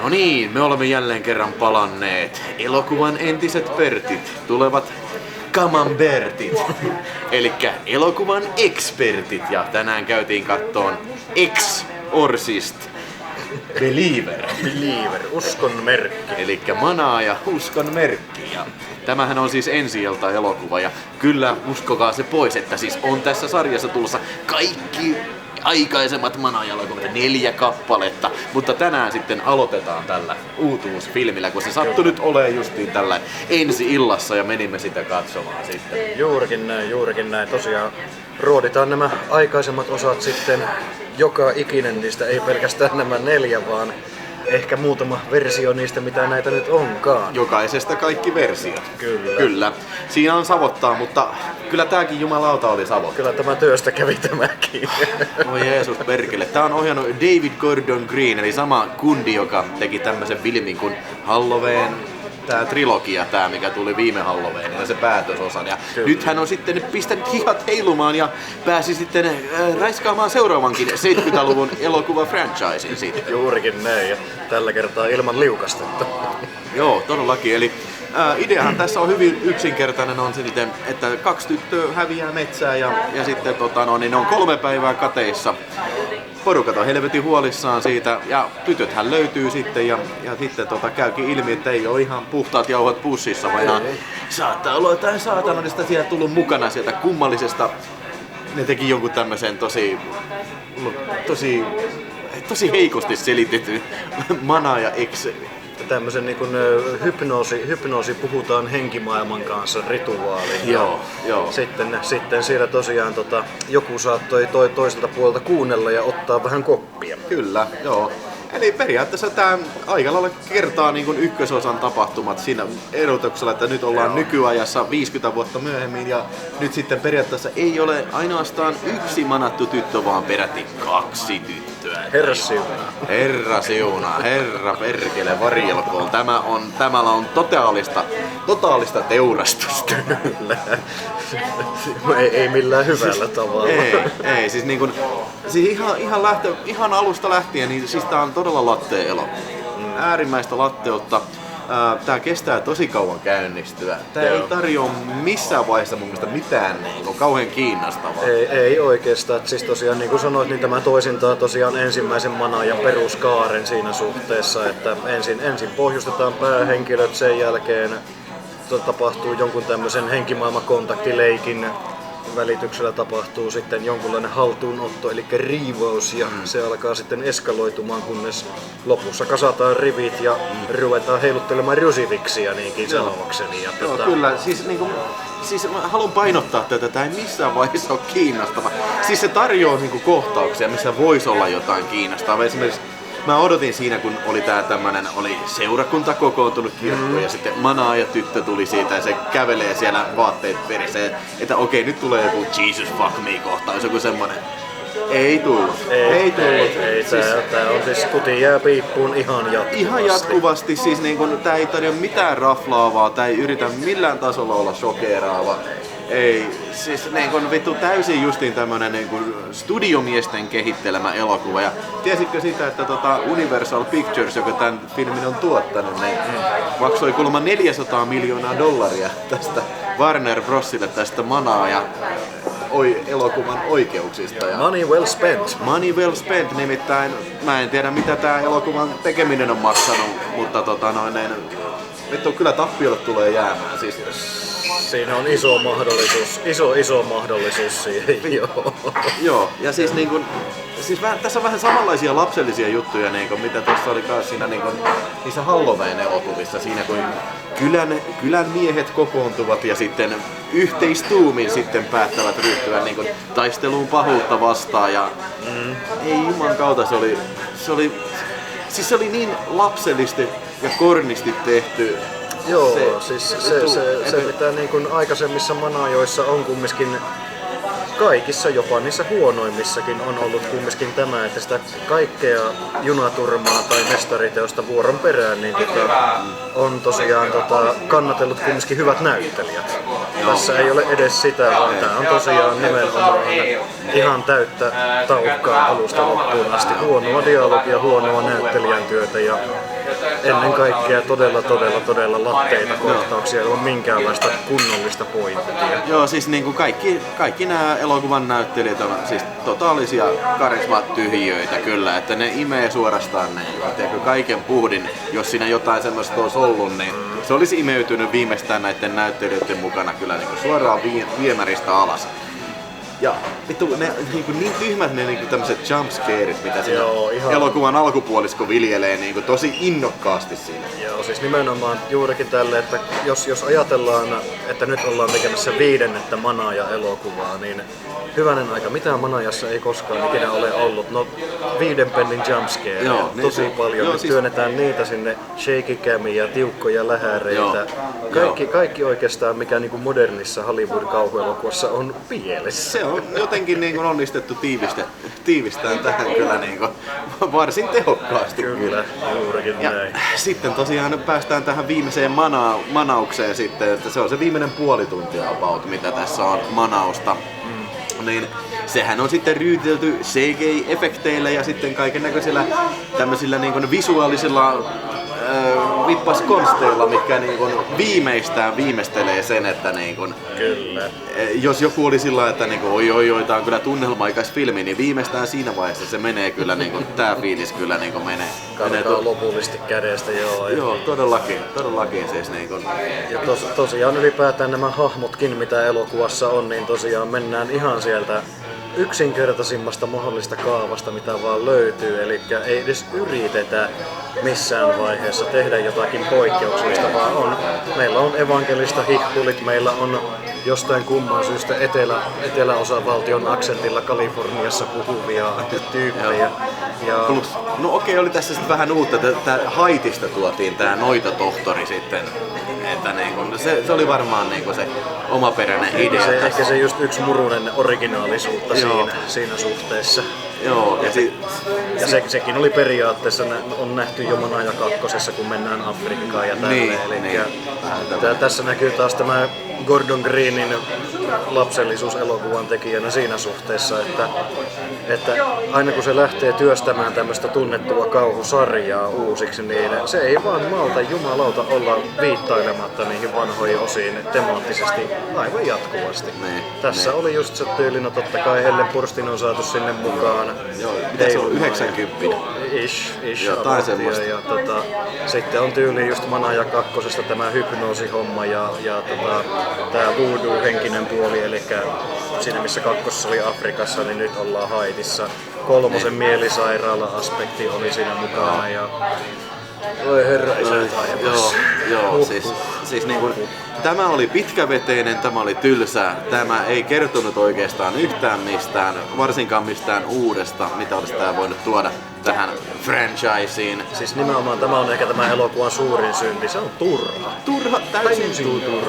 No niin, me olemme jälleen kerran palanneet. Elokuvan entiset Pertit tulevat Camembertit, elikkä elokuvan ekspertit. Ja tänään käytiin kattoon Exorcist Believer, uskon merkki. elikkä manaa ja uskon merkki. Ja tämähän on siis ensi-ilta elokuva ja kyllä uskokaa se pois, että siis on tässä sarjassa tulossa kaikki aikaisemmat Mana-elokuvat, 4 kappaletta, mutta tänään sitten aloitetaan tällä uutuusfilmillä, kun se sattui nyt olemaan justiin tällä ensi-illassa ja menimme sitä katsomaan sitten. Juurikin näin. Tosiaan ruoditaan nämä aikaisemmat osat sitten, joka ikinen niistä, ei pelkästään nämä 4, vaan ehkä muutama versio niistä, mitä näitä nyt onkaan. Jokaisesta kaikki versiot. Kyllä. Siinä on savottaa, mutta kyllä tääkin jumalauta oli savottaa. Kyllä tämä työstä kävi tämäkin. Oi Jeesus perkele. Tää on ohjannut David Gordon Green, eli sama kundi, joka teki tämmösen filmin kuin Halloween. Tää trilogia, mikä tuli viime Halloweenilla, se päätösosan. Ja nyt hän on sitten pistänyt hihat heilumaan ja pääsi sitten raiskaamaan seuraavankin 70-luvun elokuva-franchisin sitten. Juurikin näin, ja tällä kertaa ilman liukastetta. Joo, todellakin. Eli ideahan tässä on hyvin yksinkertainen, on sitten, että 2 tyttöä häviää metsää ja sitten niin ne on 3 päivää kateissa. Porukat on helvetin huolissaan siitä ja tytöthän löytyy sitten ja sitten käykin ilmi, että ei ole ihan puhtaat jauhot pussissa, vaan saattaa olla jotain saatanallista sieltä tullut mukana sieltä kummallisesta. Ne teki jonkun tämmöisen tosi heikosti selitetyn mana ja tämmöisen niin kuin hypnoosi puhutaan henkimaailman kanssa rituaaliin. Joo. Sitten siellä tosiaan joku saattoi toiselta puolelta kuunnella ja ottaa vähän koppia. Kyllä, joo. Eli periaatteessa tämä aika lailla kertaa niin kuin ykkösosan tapahtumat siinä erotuksella, että nyt ollaan nykyajassa 50 vuotta myöhemmin ja nyt sitten periaatteessa ei ole ainoastaan yksi manattu tyttö, vaan peräti 2 tyttöä. Herra siunaa. Herra perkele varjelkoon. Tämällä on totaalista teurastusta. Kyllä. Ei millään hyvällä tavalla. Ei siis niin kuin, siis ihan alusta lähtien, niin siis tää on todella lattea elokuva. Äärimmäistä latteutta. Tää kestää tosi kauan käynnistyä. Tää ei tarjoa missään vaiheessa mun mielestä mitään kauhean kiinnostavaa. Ei oikeastaan. Siis tosiaan niin kuin sanoit, niin tämä toisintaa tosiaan ensimmäisen manan ja peruskaaren siinä suhteessa, että ensin pohjustetaan päähenkilöt, sen jälkeen tapahtuu jonkun tämmöisen henkimaailmakontaktileikin välityksellä tapahtuu sitten jonkunlainen haltuunotto, eli riivous, ja se alkaa sitten eskaloitumaan, kunnes lopussa kasataan rivit ja ruvetaan heiluttelemaan rysiviksia niinkin sanoakseni. Joo, kyllä. Siis mä haluan painottaa tätä, tämä ei missään vaiheessa ole kiinnostava. Siis se tarjoaa kohtauksia, missä voisi olla jotain kiinnostavaa. Esimerkiksi mä odotin siinä, kun oli seurakunta kokoontunut kirkkoon ja sitten Mana ja tyttö tuli siitä ja se kävelee siellä vaatteet verissä, että okei, nyt tulee joku Jesus fuck me -kohtaus, joku semmonen. Ei tullut. Tää on siis kuti jää piippuun ihan jatkuvasti. Ihan jatkuvasti, siis tää ei tarjoa mitään raflaavaa, tää ei yritä millään tasolla olla shokeeraava. Ei, siis vittu täysin justiin tämmönen studiomiesten kehittelemä elokuva. Ja tiesitkö sitä, että Universal Pictures, joka tämän filmin on tuottanut, niin maksoi kuulemma $400 miljoonaa tästä Warner Brosille tästä Manaa ja elokuvan oikeuksista. Ja money well spent. Money well spent, nimittäin mä en tiedä mitä tää elokuvan tekeminen on maksanut, mutta vittu kyllä tappiolle tulee jäämään. Siis siinä on iso mahdollisuus siihen, Joo, ja siis tässä on vähän samanlaisia lapsellisia juttuja, mitä tuossa oli myös siinä niissä Halloween elokuvissa, siinä kun kylän miehet kokoontuvat ja sitten yhteistuumin sitten päättävät ryhtyä taisteluun pahuutta vastaan ja ei juman kautta se oli niin lapsellisesti ja kornisti tehty. Joo, se mitä niin kuin aikaisemmissa manajoissa on kumminkin kaikissa, jopa niissä huonoimmissakin on ollut kumminkin tämä, että sitä kaikkea junaturmaa tai mestariteosta vuoron perään niin on tosiaan kannatellut kumminkin hyvät näyttelijät. tässä ei ole edes sitä, vaan tää on tosiaan nimenomaan ihan täyttä taukkaa alusta loppuun asti. Huonoa dialogia, huonoa näyttelijän työtä ja ennen kaikkea todella latteita kohtauksia ilman minkäänlaista kunnollista pointtia. Joo, siis niinku kaikki nämä elokuvan näyttelijät on siis totaalisia karismatyhjiöitä kyllä, että ne imee suorastaan ne, tiedätkö, kaiken puhdin, jos siinä jotain semmoista olisi ollut, niin se olisi imeytynyt viimeistään näiden näyttelijöiden mukana kyllä niinku suoraan viemäristä alas. Ja vittu, ne niin tyhmät ne niinku tämmöset jumpscareit, mitä siinä elokuvan alkupuolisko viljelee niinku tosi innokkaasti siinä. Joo, siis nimenomaan juurikin tälle, että jos ajatellaan, että nyt ollaan tekemässä 5. Manaaja-elokuvaa, niin hyvänen aika, mitään Manaajassa ei koskaan ikinä ole ollut. No 5 pennin jumpscareja, tosi paljon. Joo, siis työnnetään niitä sinne shaky camia, tiukkoja lähäreitä. Kaikki oikeastaan, mikä niinku modernissa Hollywood-kauhuelokuvassa on pielessä. Se on jotenkin niin kuin onnistettu tiivistään tähän kyllä niin kuin varsin tehokkaasti. Kyllä, juurikin ja näin. Sitten tosiaan päästään tähän viimeiseen manaukseen sitten, että se on se viimeinen puoli tuntia about, mitä tässä on manausta. Niin sehän on sitten ryytelty CGI-efekteillä ja sitten kaikennäköisillä tämmöisillä niin kuin visuaalisilla vippaskonsteilla, mitkä niin kuin viimeistelee sen, että niin kuin, kyllä. Jos joku oli sillä, että niin kuin, oi, tää on kyllä tunnelmaikas filmi, niin viimeistään siinä vaiheessa se menee kyllä, niin kuin, tää fiilis kyllä niin kuin menee. Karkaa lopullisesti kädestä, joo. Joo, todellakin siis niin kuin. Ja tosiaan ylipäätään nämä hahmotkin, mitä elokuvassa on, niin tosiaan mennään ihan sieltä yksinkertaisimmasta mahdollista kaavasta, mitä vaan löytyy, eli ei edes yritetä missään vaiheessa tehdä jotakin poikkeuksellista, vaan meillä on evankelista hihkulit, meillä on jostain kumman syystä eteläosavaltion aksentilla Kaliforniassa puhuvia tyyppejä. Ja no okei, oli tässä sitten vähän uutta, että Haitista tuotiin tää noitatohtori sitten. Että niin se oli varmaan niin se omaperäinen idea. Ehkä se just yksi murunen originaalisuutta siinä suhteessa. Joo, ja sekin oli periaatteessa, on nähty jo Manaaja 2, kun mennään Afrikkaan ja tälleen. Tässä näkyy taas tämä Gordon Greenin lapsellisuus elokuvan tekijänä siinä suhteessa, että aina kun se lähtee työstämään tämmöistä tunnettua kauhusarjaa uusiksi, niin se ei vaan malta jumalauta olla viittailematta niihin vanhoihin osiin temaattisesti aivan jatkuvasti. Tässä oli just se tyyli, no totta kai Ellen Burstyn on saatu sinne mukaan. Joo, mitä se on 90? Ish joo, tai semmoista. Ja sitten on tyyli just Manaaja 2 tämä hypnoosihomma ja tää voodoo-henkinen puoli, eli siinä missä 2 oli Afrikassa, niin nyt ollaan Haitissa. 3 mielisairaala-aspekti oli siinä mukana ja voi herra isä taivas. Joo, siis niin kuin, tämä oli pitkäveteinen, tämä oli tylsää, tämä ei kertonut oikeastaan yhtään mistään, varsinkaan mistään uudesta, mitä olisi tää voinut tuoda tähän franchiseen. Siis nimenomaan tämä on ehkä tämä elokuvan suurin synti, se on turha.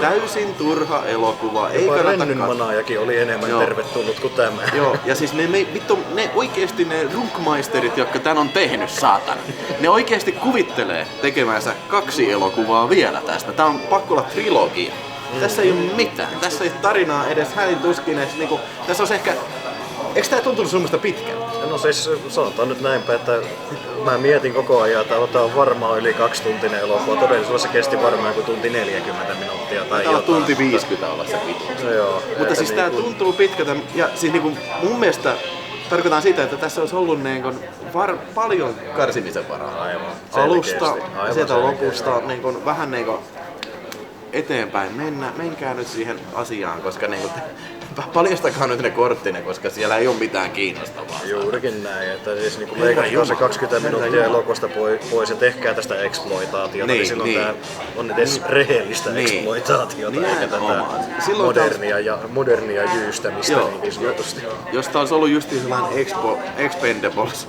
Täysin turha elokuva. Ei jopa Rennyn Manaajakin oli enemmän tervetullut kuin tämä. Joo, ja siis ne oikeesti ne runkmaisterit, jotka tän on tehnyt, saatana. Ne oikeesti kuvittelee tekemänsä 2 elokuvaa vielä tästä. Tää on pakko olla trilogia. Tässä ei oo mitään. Tässä ei tarinaa edes häin tuskin edes niinku. Tässä on ehkä. Eikö tää tuntunut semmoista pitkään? No siis sanotaan nyt näinpä, että mä mietin koko ajan, että tää on varmaan yli 2-tuntinen elokuva. Todellisuudessa kesti varmaan kuin tunti 40 minuuttia tai jotain. Tunti 50 olla se pituus. No joo. Mutta siis tää tuntuu pitkältä ja siis niinku mun mielestä tarkoitan sitä, että tässä olisi ollut niinku paljon karsimisen varaa. Aivan. Alusta ja sieltä lopusta niinku vähän niinku eteenpäin menkää nyt siihen asiaan, koska niinku paljastakaa nyt ne korttine, koska siellä ei ole mitään kiinnostavaa. Juurikin näin, että siis niinku leikatkaa se 20 minuuttia elokuvasta pois ja tehkää tästä exploitaatiota, niin silloin tää on edes rehellistä exploitaatiota, eikä tätä modernia jyystämistä niin sanotusti. Jos tää olisi ollut justiin sellainen Expendables,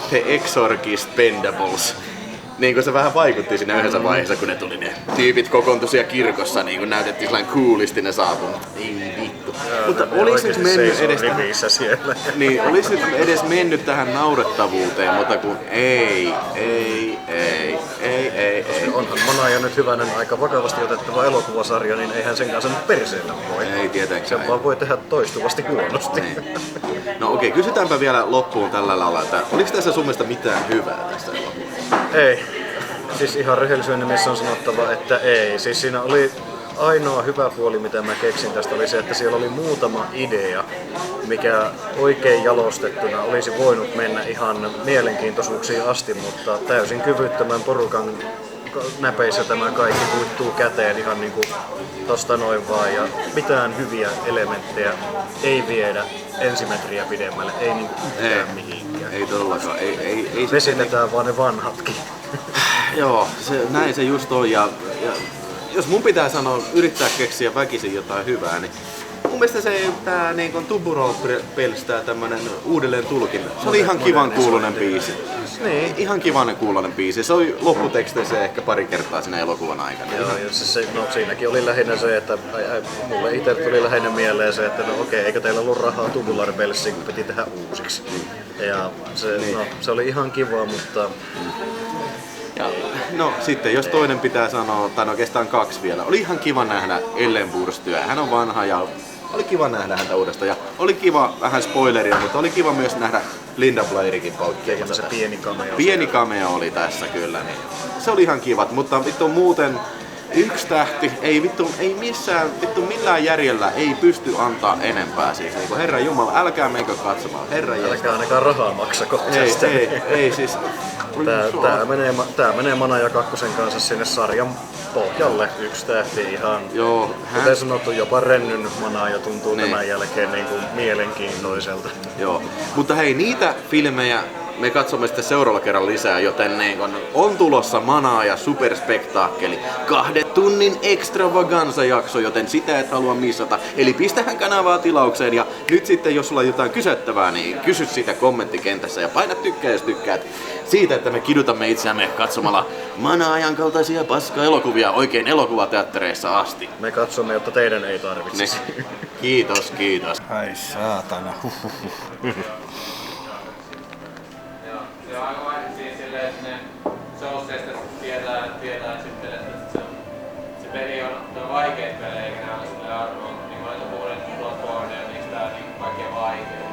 The Exorcist Pendables, Niin kuin se vähän vaikutti siinä yhdessä vaiheessa, kun ne tuli ne tyypit kokoontu siellä kirkossa, niin kuin näytettiin sellainen coolisti ne saapunut. Ei vittu. Mutta olis nyt mennyt edes niin, olis nyt edes mennyt tähän naurettavuuteen, mutta kun ei. Onhan Manaja nyt hyvänen aika vakavasti otettava elokuvasarja, niin eihän sen kanssa nyt perseellä voi. Ei tietenkään. Sen vaan voi tehdä toistuvasti huonosti. Niin. No okei, kysytäänpä vielä loppuun tällä lailla, että oliko tässä sun mielestä mitään hyvää tästä elokuvasta? Ei. Siis ihan rehellisyyden nimissä on sanottava, että ei. Siis siinä oli ainoa hyvä puoli, mitä mä keksin tästä, oli se, että siellä oli muutama idea, mikä oikein jalostettuna olisi voinut mennä ihan mielenkiintoisuuksiin asti, mutta täysin kyvyttömän porukan näpeissä tämä kaikki kuittuu käteen ihan niinku tosta noin vaan, ja mitään hyviä elementtejä ei viedä ensimetriä pidemmälle, ei niinku yhtään mihinkään. Ei todellakaan, ei vesitetään vaan ne vanhatkin. Joo, näin se just on, ja jos mun pitää sanoa, yrittää keksiä väkisin jotain hyvää, niin mun mielestä tää niin Tuburol pelstää tämmönen uudelleen tulkinta. Se oli ihan kivan kuulonen biisi. Niin. Ihan kivan kuulonen biisi. Se oli lopputeksteissä ehkä pari kertaa siinä elokuvan aikana. Joo, ja siis siinäkin oli lähinnä se, että mulle itse tuli lähinnä mieleen se, että no okei, eikö teillä ollut rahaa Tubular Bellsiin, kun piti tehdä uusiksi. Ja se oli ihan kiva, mutta... Ja, no sitten, jos toinen pitää sanoa, tai oikeastaan kaksi vielä. Oli ihan kiva nähdä Ellen Burstyä. Hän on vanha ja oli kiva nähdä häntä uudestaan. Ja oli kiva, vähän spoileria, mutta oli kiva myös nähdä Linda Blairikin paukkiamassa. Se pieni cameo. Pieni cameo oli tässä kyllä. Niin. Se oli ihan kivat, mutta vittu muuten 1 tähti, ei missään, millään järjellä ei pysty antaa enempää siis. Niin Herra Jumala, älkää menkö katsomaan. Älkää ainakaan rahaa maksako tästä. Ei siis. Tää menee Manaja 2 kanssa sinne sarjan pohjalle. 1 tähti ihan. Joo, kuten sanottu, jopa Rennyn Manaja tuntuu tämän jälkeen niin kuin mielenkiintoiselta. Joo, mutta hei, niitä filmejä me katsomme sitten seuraavalla kerralla lisää, joten on tulossa Manaja superspektaakkeli. 2 tunnin extravaganza-jakso, joten sitä et halua missata. Eli pistähän kanavaa tilaukseen ja nyt sitten jos sulla on jotain kysyttävää, niin kysy siitä kommenttikentässä ja paina tykkää jos tykkäät siitä, että me kidutamme itseämme katsomalla Manajan kaltaisia paska-elokuvia oikein elokuvateattereissa asti. Me katsomme, jotta teidän ei tarvitsisi. Kiitos. Ai saatana. Se on aika vaikea siinä silleen, että ne showsseista tietää sitten, että se peli on vaikeita pelejä.